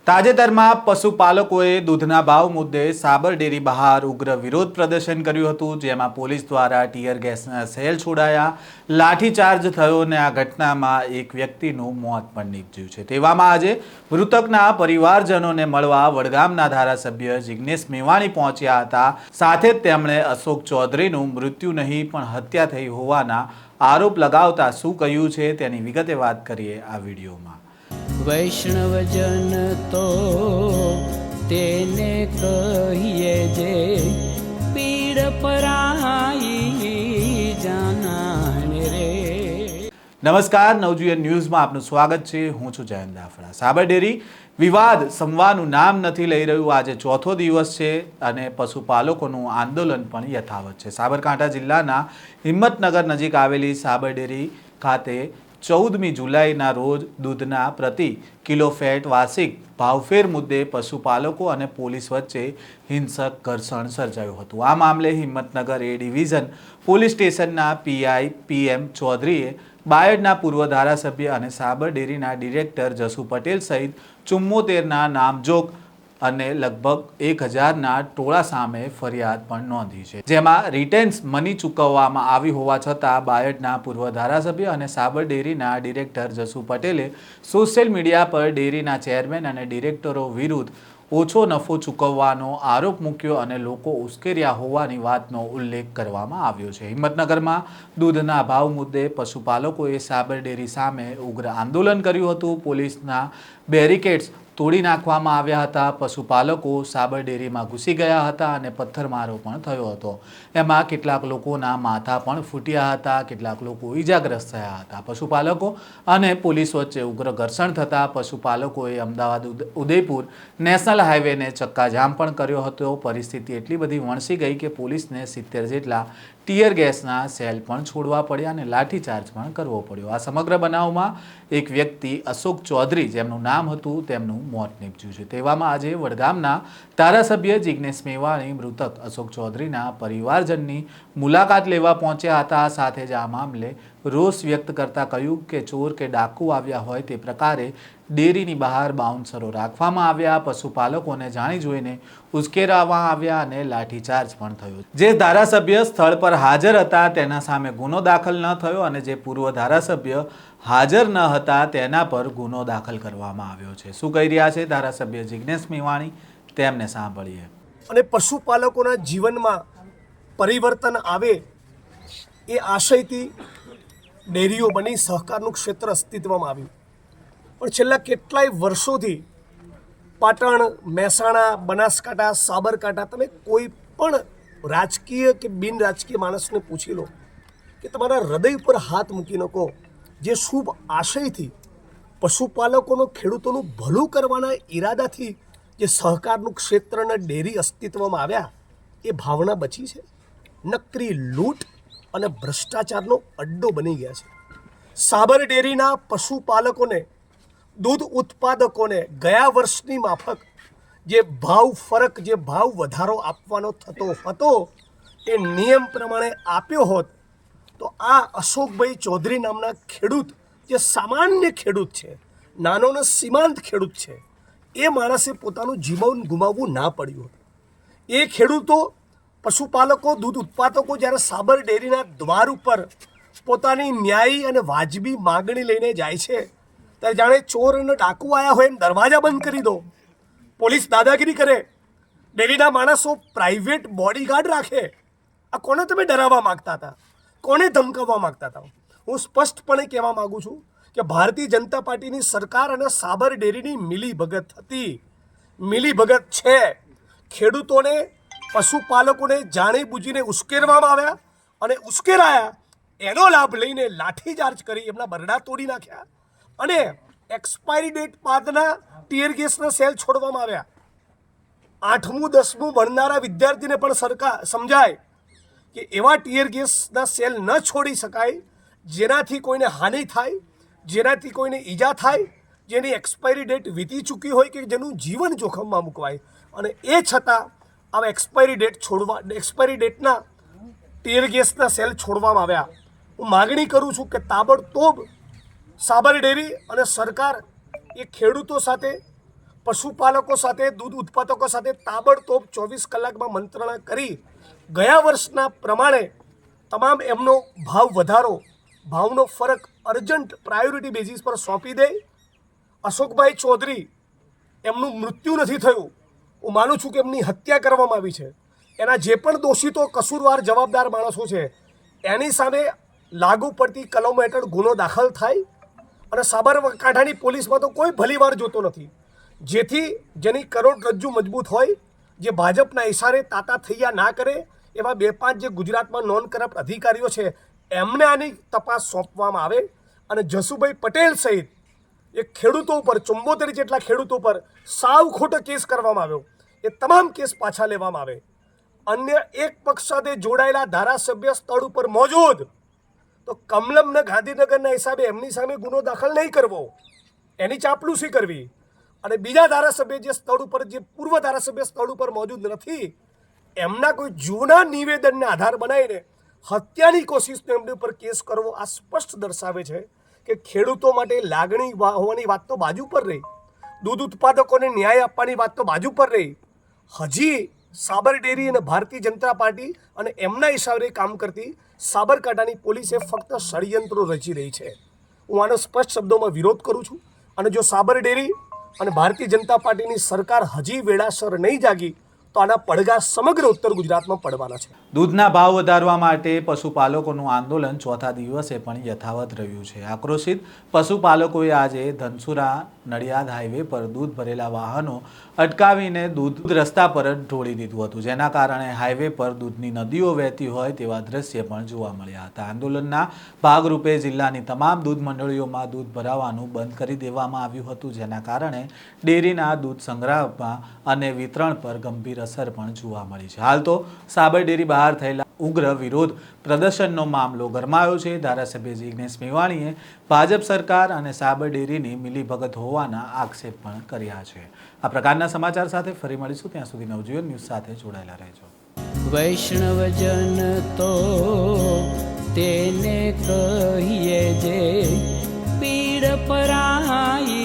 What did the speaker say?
તાજેતરમાં પશુપાલકોએ દૂધના ભાવ મુદ્દે સાબર ડેરી બહાર ઉગ્ર વિરોધ પ્રદર્શન કર્યું હતું, જેમાં પોલીસ દ્વારા ટીયર ગેસના સેલ છોડાયા, લાઠીચાર્જ થયો અને આ ઘટનામાં એક વ્યક્તિનું મોત પણ નીપજ્યું છે। તેવામાં આજે મૃતકના પરિવારજનોને મળવા વડગામના ધારાસભ્ય જિગ્નેશ મેવાણી પહોંચ્યા હતા। સાથે જ તેમણે અશોક ચૌધરીનું મૃત્યુ નહીં પણ હત્યા થઈ હોવાના આરોપ લગાવતા શું કહ્યું છે તેની વિગતે વાત કરીએ આ વિડીયોમાં। વૈષ્ણવજન તો તેને કહીએ જે પીડ પરાઈ જાનાને રે। નમસ્કાર, નવજીવન ન્યૂઝમાં આપનું સ્વાગત છે। હું છું જયંત દાફડા। સાબર ડેરી વિવાદ સમવાનું નામ નથી લઈ રહ્યું। આજે ચોથો દિવસ છે અને પશુપાલકોનું આંદોલન પણ યથાવત છે। સાબરકાંઠા જિલ્લાના હિંમતનગર નજીક આવેલી સાબર ડેરી ખાતે 14મી જુલાઈના રોજ દૂધના પ્રતિ કિલો ફેટ વાર્ષિક ભાવફેર મુદ્દે પશુપાલકો અને પોલીસ વચ્ચે હિંસક ઘર્ષણ સર્જાયું હતું। આ મામલે હિંમતનગર એ ડિવિઝન પોલીસ સ્ટેશનના પીઆઈ PM ચૌધરીએ બાયડના પૂર્વ ધારાસભ્ય અને સાબર ડેરીના ડિરેક્ટર જસુ પટેલ સહિત 74ના નામજોગ અને લગભગ 1000ના ટોળા સામે ફરિયાદ પણ નોંધી છે, જેમાં રિટેન્સ મની ચૂકવવામાં આવી હોવા છતાં બાયડના પૂર્વ ધારાસભ્ય અને સાબર ડેરીના ડિરેક્ટર જસુ પટેલે સોશિયલ મીડિયા પર ડેરીના ચેરમેન અને ડિરેક્ટરો વિરુદ્ધ ઓછો નફો ચૂકવવાનો આરોપ મૂક્યો અને લોકો ઉશ્કેર્યા હોવાની વાતનો ઉલ્લેખ કરવામાં આવ્યો છે। હિંમતનગરમાં દૂધના ભાવ મુદ્દે પશુપાલકોએ સાબર ડેરી સામે ઉગ્ર આંદોલન કર્યું હતું। પોલીસના બેરિકેડ્સ તોડી નાખવામાં આવ્યા હતા। પશુપાલકો સાબર ડેરીમાં ઘૂસી ગયા હતા અને પથ્થરમારો પણ થયો હતો। એમાં કેટલાક લોકોના માથા પણ ફૂટ્યા હતા, કેટલાક લોકો ઈજાગ્રસ્ત થયા હતા। પશુપાલકો અને પોલીસ વચ્ચે ઉગ્ર ઘર્ષણ થતાં પશુપાલકોએ અમદાવાદ ઉદયપુર નેશનલ હાઈવેને ચક્કાજામ પણ કર્યો હતો। પરિસ્થિતિ એટલી બધી વણસી ગઈ કે પોલીસને 70 જેટલા ટીયર ગેસના સેલ પણ છોડવા પડ્યા અને લાઠીચાર્જ પણ કરવો પડ્યો। આ સમગ્ર બનાવમાં એક વ્યક્તિ અશોક ચૌધરી, જેમનું નામ હતું, તેમનું મોત નીપજ્યું છે। તેવામાં આજે વડગામના ધારાસભ્ય જિગ્નેશ મેવાણી મૃતક અશોક ચૌધરીના પરિવારજનની મુલાકાત લેવા પહોંચ્યા હતા। સાથે જ આ મામલે રોષ વ્યક્ત કરતા કહ્યું કે ચોર કે ડાકુ આવ્યા હોય તે પ્રકારે ડેરીની બહાર બાઉન્સરો રાખવામાં આવ્યા, પશુપાલકોને જાણી જોઈને ઉશ્કેરવામાં આવ્યા અને લાઠીચાર્જ પણ થયો। જે ધારાસભ્ય સ્થળ પર હાજર હતા તેના સામે ગુનો દાખલ ન થયો અને જે પૂર્વ ધારાસભ્ય હાજર ન હતા તેના પર ગુનો દાખલ કરવામાં આવ્યો છે। શું કહી રહ્યા છે ધારાસભ્ય જિગ્નેશ મેવાણી, તેમને સાંભળીએ। અને પશુપાલકોના જીવનમાં પરિવર્તન આવે એ આશયથી ડેરીઓ બની, સહકારનું ક્ષેત્ર અસ્તિત્વમાં આવ્યું, પણ છેલ્લા કેટલાય વર્ષોથી પાટણ, મહેસાણા, બનાસકાંઠા, સાબરકાંઠા, તમે કોઈ પણ રાજકીય કે બિન રાજકીય માણસને પૂછી લો કે તમારા હૃદય પર હાથ મૂકીને કહો, જે શુભ આશયથી પશુપાલકોનો, ખેડૂતોનું ભલું કરવાના ઈરાદાથી જે સહકારનું ક્ષેત્ર અને ડેરી અસ્તિત્વમાં આવ્યા, એ ભાવના બચી છે? નકરી લૂંટ અને ભ્રષ્ટાચારનો અડ્ડો બની ગયા છે। સાબર ડેરીના પશુપાલકોને, દૂધ ઉત્પાદકોને ગયા વર્ષની માફક જે ભાવ ફરક, જે ભાવ વધારો આપવાનો થતો હતો એ નિયમ પ્રમાણે આપ્યો હોત તો આ અશોકભાઈ ચૌધરી નામના ખેડૂત, જે સામાન્ય ખેડૂત છે, નાનો ને સીમાંત ખેડૂત છે, એ માણસે પોતાનું જીવન ગુમાવવું ના પડ્યું હતું। એ ખેડૂતો, પશુપાલકો, દૂધ ઉત્પાદકો જ્યારે સાબર ડેરીના દ્વાર ઉપર પોતાની ન્યાયી અને વાજબી માગણી લઈને જાય છે ત્યારે જાણે ચોર અને ડાકુ આવ્યા હોય એમ દરવાજા બંધ કરી દો, પોલીસ દાદાગીરી કરે, ડેરીના માણસો પ્રાઇવેટ બોડીગાર્ડ રાખે। આ કોને તમે ડરાવવા માગતા હતા? કોને ધમકાવવા માગતા હતા? હું સ્પષ્ટપણે કહેવા માગું છું કે ભારતીય જનતા પાર્ટીની સરકાર અને સાબર ડેરીની મિલીભગત હતી, મિલીભગત છે। ખેડૂતોને, પશુપાલકોને જાણી બૂજીને ઉશ્કેરવામાં આવ્યા અને ઉશ્કેરાયા, એનો લાભ લઈને લાઠીચાર્જ કરી એમના બરડા તોડી નાખ્યા અને એક્સપાયરી ડેટ બાદના ટીયર ગેસના સેલ છોડવામાં આવ્યા। 8મું 10મું ભણનારા વિદ્યાર્થીને પણ સરકાર સમજાય કે એવા ટીયર ગેસના સેલ ન છોડી શકાય જેનાથી કોઈને હાનિ થાય, જેનાથી કોઈને ઈજા થાય, જેની એક્સપાયરી ડેટ વીતી ચૂકી હોય કે જેનું જીવન જોખમમાં મૂકવાય, અને એ છતાં આવા એક્સપાયરી ડેટના ટીયર ગેસના સેલ છોડવામાં આવ્યા। હું માગણી કરું છું કે તાબડતોબ સાબર ડેરી અને સરકાર એ ખેડૂતો સાથે, પશુપાલકો સાથે દૂધ ઉત્પાદકો સાથે તાબડતોબ 24 કલાકમાં મંત્રણા કરી ગયા વર્ષના પ્રમાણે તમામ એમનો ભાવ વધારો, ભાવનો ફરક અર્જન્ટ પ્રાયોરિટી બેઝિસ પર સોંપી દે. અશોકભાઈ ચૌધરી એમનું મૃત્યુ નથી થયું, હું માનું છું કે એમની હત્યા કરવામાં આવી છે. એના જે પણ દોષિતો કસૂરવાર જવાબદાર માણસો છે એની સામે લાગુ પડતી કલમો હેઠળ ગુનો દાખલ થાય. અને સાબરકાંઠાની પોલીસમાં તો કોઈ ભલીવાર જોતો નથી, જેથી જેની કરોડરજ્જુ મજબૂત હોય, જે ભાજપના ઇશારે તાતા થૈયા ના કરે એવા 2-5 જે ગુજરાતમાં નોન કરપ્ટ અધિકારીઓ છે એમને આની તપાસ સોંપવામાં આવે. અને જસુભાઈ પટેલ સહિત એ ખેડૂતો ઉપર 74 જેટલા ખેડૂતો પર સાવ ખોટો કેસ કરવામાં આવ્યો, એ તમામ કેસ પાછા લેવામાં આવે. અન્ય એક પક્ષ સાથે જોડાયેલા ધારાસભ્ય સ્થળ ઉપર મોજૂદ તો કમલમને ગાંધીનગરના હિસાબે એમની સામે ગુનો દાખલ નહીં કરવો, એની ચાપલૂસી કરવી. અને બીજા ધારાસભ્ય જે સ્થળ ઉપર, જે પૂર્વ ધારાસભ્ય સ્થળ ઉપર મોજૂદ નથી, એમના કોઈ જૂના નિવેદનને આધાર બનાવીને હત્યાની કોશિશનો એમની ઉપર કેસ કરવો, આ સ્પષ્ટ દર્શાવે છે કે ખેડૂતો માટે લાગણી હોવાની વાત તો બાજુ પર રહી, દૂધ ઉત્પાદકોને ન્યાય આપવાની વાત તો બાજુ પર રહી, હજી સાબર ડેરી અને ભારતીય જનતા પાર્ટી અને એમના ઈશારે કામ કરતી સાબરકાંઠાની પોલીસે ફક્ત ષડયંત્રો રચી રહી છે. હું આનો સ્પષ્ટ શબ્દોમાં વિરોધ કરું છું. અને જો સાબર ડેરી અને ભારતીય જનતા પાર્ટીની સરકાર હજી વેળાસર નહીં જાગી તો આના પડઘા સમગ્ર ઉત્તર ગુજરાતમાં પડવાના છે. દૂધના ભાવ વધારવા માટે પશુપાલકોનું આંદોલન ચોથા દિવસે પણ યથાવત રહ્યું છે. આક્રોશિત પશુપાલકોએ આજે ધનસુરા નડિયાદ હાઈવે પર દૂધ ભરેલા વાહનો અટકાવીને દૂધ રસ્તા પર જ ઢોળી દીધું હતું, જેના કારણે હાઈવે પર દૂધની નદીઓ વહેતી હોય તેવા દ્રશ્ય પણ જોવા મળ્યા હતા. આંદોલનના ભાગરૂપે જિલ્લાની તમામ દૂધ મંડળીઓમાં દૂધ ભરાવાનું બંધ કરી દેવામાં આવ્યું હતું, જેના કારણે ડેરીના દૂધ સંગ્રહમાં અને વિતરણ પર ગંભીર અસર પણ જોવા મળી છે. હાલ તો સાબર ડેરી બહાર થયેલા ઉગ્ર વિરોધ પ્રદર્શનનો મામલો ગરમાયો છે. ધારાસભ્ય જિગ્નેશ મેવાણીએ ભાજપ સરકાર અને સાબર ડેરીની મિલીભગત હોવાના આક્ષેપ પણ કર્યા છે. આ પ્રકારના સમાચાર સાથે ફરી મળીશું, ત્યાં સુધી નવજીવન ન્યૂઝ સાથે જોડાયેલા રહેજો. વૈષ્ણવજન તો તેને કહીએ જે પીડ પરાઈ.